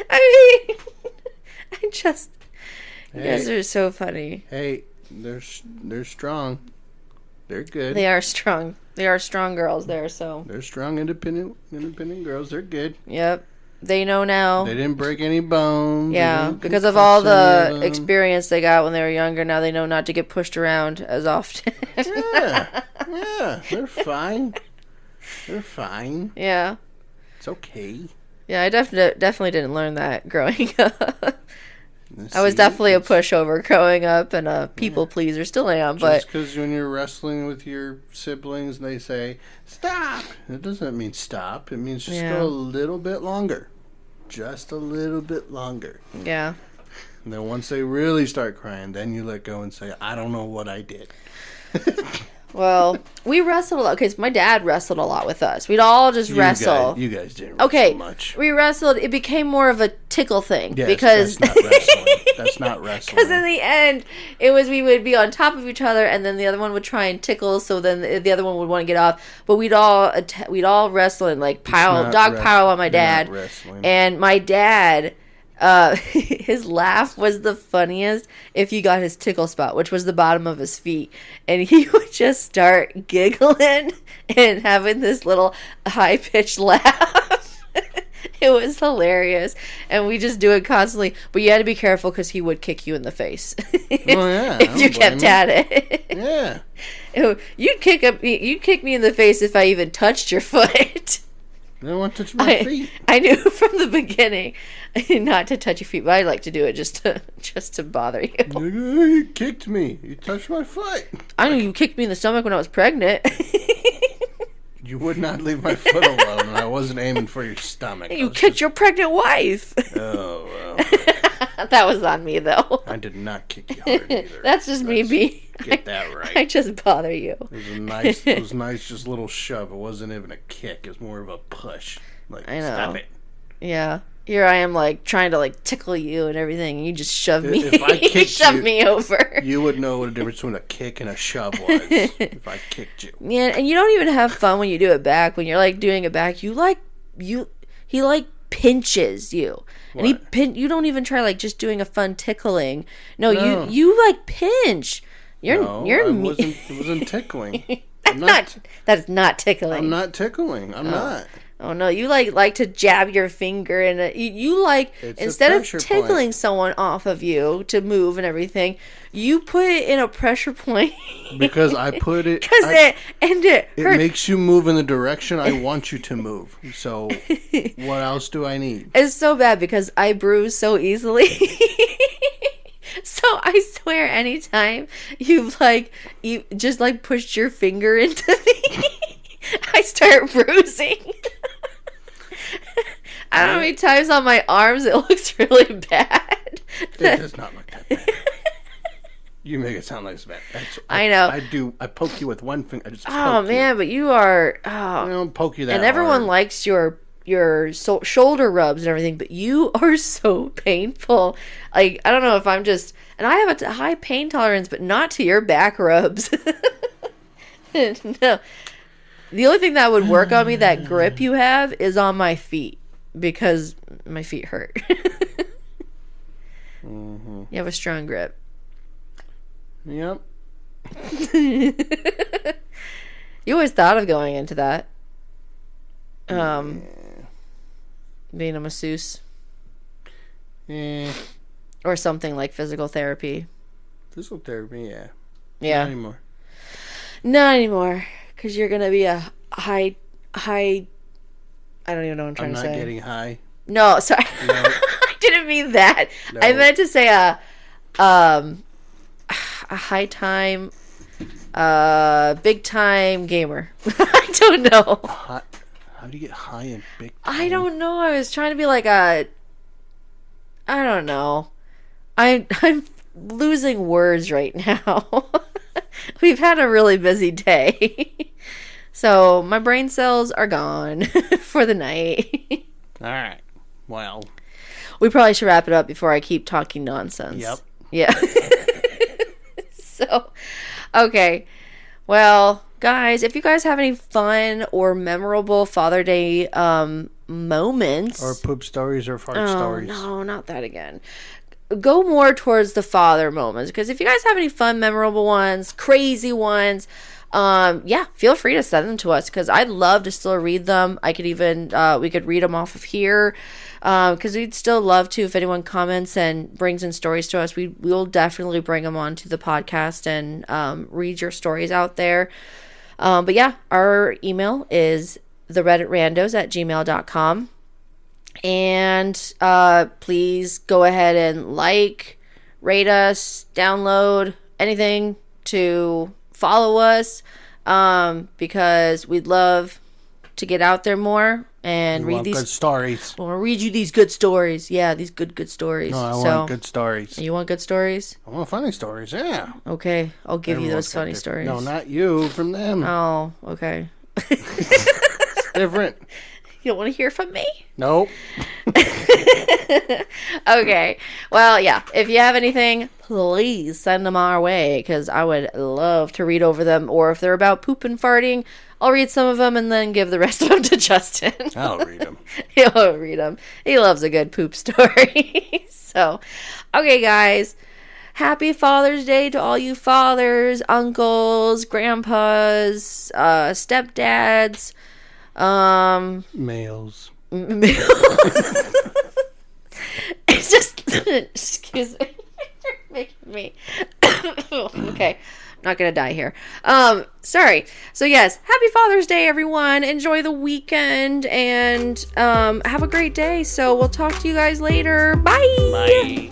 I mean, you guys are so funny. Hey, they're strong. They're good. They are strong. They are strong girls there, so. They're strong, independent girls. They're good. Yep. They know now. They didn't break any bones. Yeah, because of all the experience they got when they were younger, now they know not to get pushed around as often. Yeah, they're fine. Yeah. It's okay. Yeah, I definitely didn't learn that growing up. I was definitely a pushover growing up and a people pleaser. Still am, but... Just because when you're wrestling with your siblings, they say, stop! It doesn't mean stop. It means just go a little bit longer. Just a little bit longer. Yeah. And then once they really start crying, then you let go and say, I don't know what I did. Well, we wrestled a lot. Okay, so my dad wrestled a lot with us. We'd all just wrestle. You guys didn't wrestle much. We wrestled. It became more of a tickle thing. Yes, because that's not wrestling. That's not wrestling. Because in the end, it was we would be on top of each other, and then the other one would try and tickle, so then the other one would want to get off. But we'd all wrestle and pile on my dad. And my dad His laugh was the funniest if you got his tickle spot, which was the bottom of his feet, and he would just start giggling and having this little high-pitched laugh. It was hilarious, and we just do it constantly. But you had to be careful because he would kick you in the face if you kept at it. Yeah, you'd kick me in the face if I even touched your foot. I don't want to touch my feet. I knew from the beginning not to touch your feet, but I like to do it just to bother you. You kicked me. You touched my foot. I know you kicked me in the stomach when I was pregnant. You would not leave my foot alone, and I wasn't aiming for your stomach. You kicked your pregnant wife. Oh, well. That was on me, though. I did not kick you hard either. That's just me being... Get that right. I just bother you. It was a nice just little shove. It wasn't even a kick. It was more of a push. Like, I know. Stop it. Yeah. Here I am, like, trying to, like, tickle you and everything, and you just shove me. If I kicked shoved me over. You would know what the difference between a kick and a shove was if I kicked you. Yeah, and you don't even have fun when you do it back. When you're, like, doing it back, he, like, pinches you. What? And you don't even try, like, just doing a fun tickling. No. you like, pinch. It wasn't tickling. That is not tickling. I'm not tickling. I'm not. Oh no, you like to jab your finger and you like, instead of tickling someone off of you to move and everything, you put it in a pressure point. Because I put it it hurts. Makes you move in the direction I want you to move. So what else do I need? It's so bad because I bruise so easily. So I swear anytime you just like pushed your finger into me, I start bruising. I don't know how many times on my arms it looks really bad. It does not look that bad. You make it sound like it's bad. I know. I poke you with one finger. I just poke man, but you are... I don't poke you that hard. And everyone likes your shoulder rubs and everything, but you are so painful. Like, I don't know if I'm just... And I have a high pain tolerance, but not to your back rubs. No. The only thing that would work on me, that grip you have, is on my feet. Because my feet hurt. Mm-hmm. You have a strong grip. Yep. You always thought of going into that. Being a masseuse. Yeah. Or something like physical therapy. Physical therapy, yeah. Yeah. Not anymore. Not anymore. Because you're going to be a high... I don't even know what I'm trying to say. I'm not getting high. No, sorry. No. I didn't mean that. No. I meant to say a high time, big time gamer. I don't know. How do you get high and big time? I don't know. I was trying to be like I don't know. I'm losing words right now. We've had a really busy day. So my brain cells are gone for the night. All right. Well. We probably should wrap it up before I keep talking nonsense. Yep. Yeah. So, okay. Well, guys, if you guys have any fun or memorable Father Day moments. Or poop stories or fart stories. No, not that again. Go more towards the father moments. Because if you guys have any fun, memorable ones, crazy ones, feel free to send them to us because I'd love to still read them. I could even we could read them off of here because we'd still love to. If anyone comments and brings in stories to us, we'll definitely bring them on to the podcast and read your stories out there. But yeah, our email is theredditrandos@gmail.com. And please go ahead and like, rate us, download anything to follow us, because we'd love to get out there more and read these good stories. Well, I'll read you these good stories. Yeah, these good stories. No, I want good stories. You want good stories? I want funny stories. Yeah. Okay, I'll give you those funny stories. No, not you. From them. Oh, okay. It's different. You don't want to hear from me? Nope. Okay. Well, yeah. If you have anything, please send them our way because I would love to read over them. Or if they're about poop and farting, I'll read some of them and then give the rest of them to Justin. I'll read them. He'll read them. He loves a good poop story. So, okay, guys. Happy Father's Day to all you fathers, uncles, grandpas, stepdads, Males. It's just, excuse me, you're making me. Okay, not gonna die here. Sorry. So yes, happy Father's Day, everyone. Enjoy the weekend and have a great day. So we'll talk to you guys later. Bye. Bye.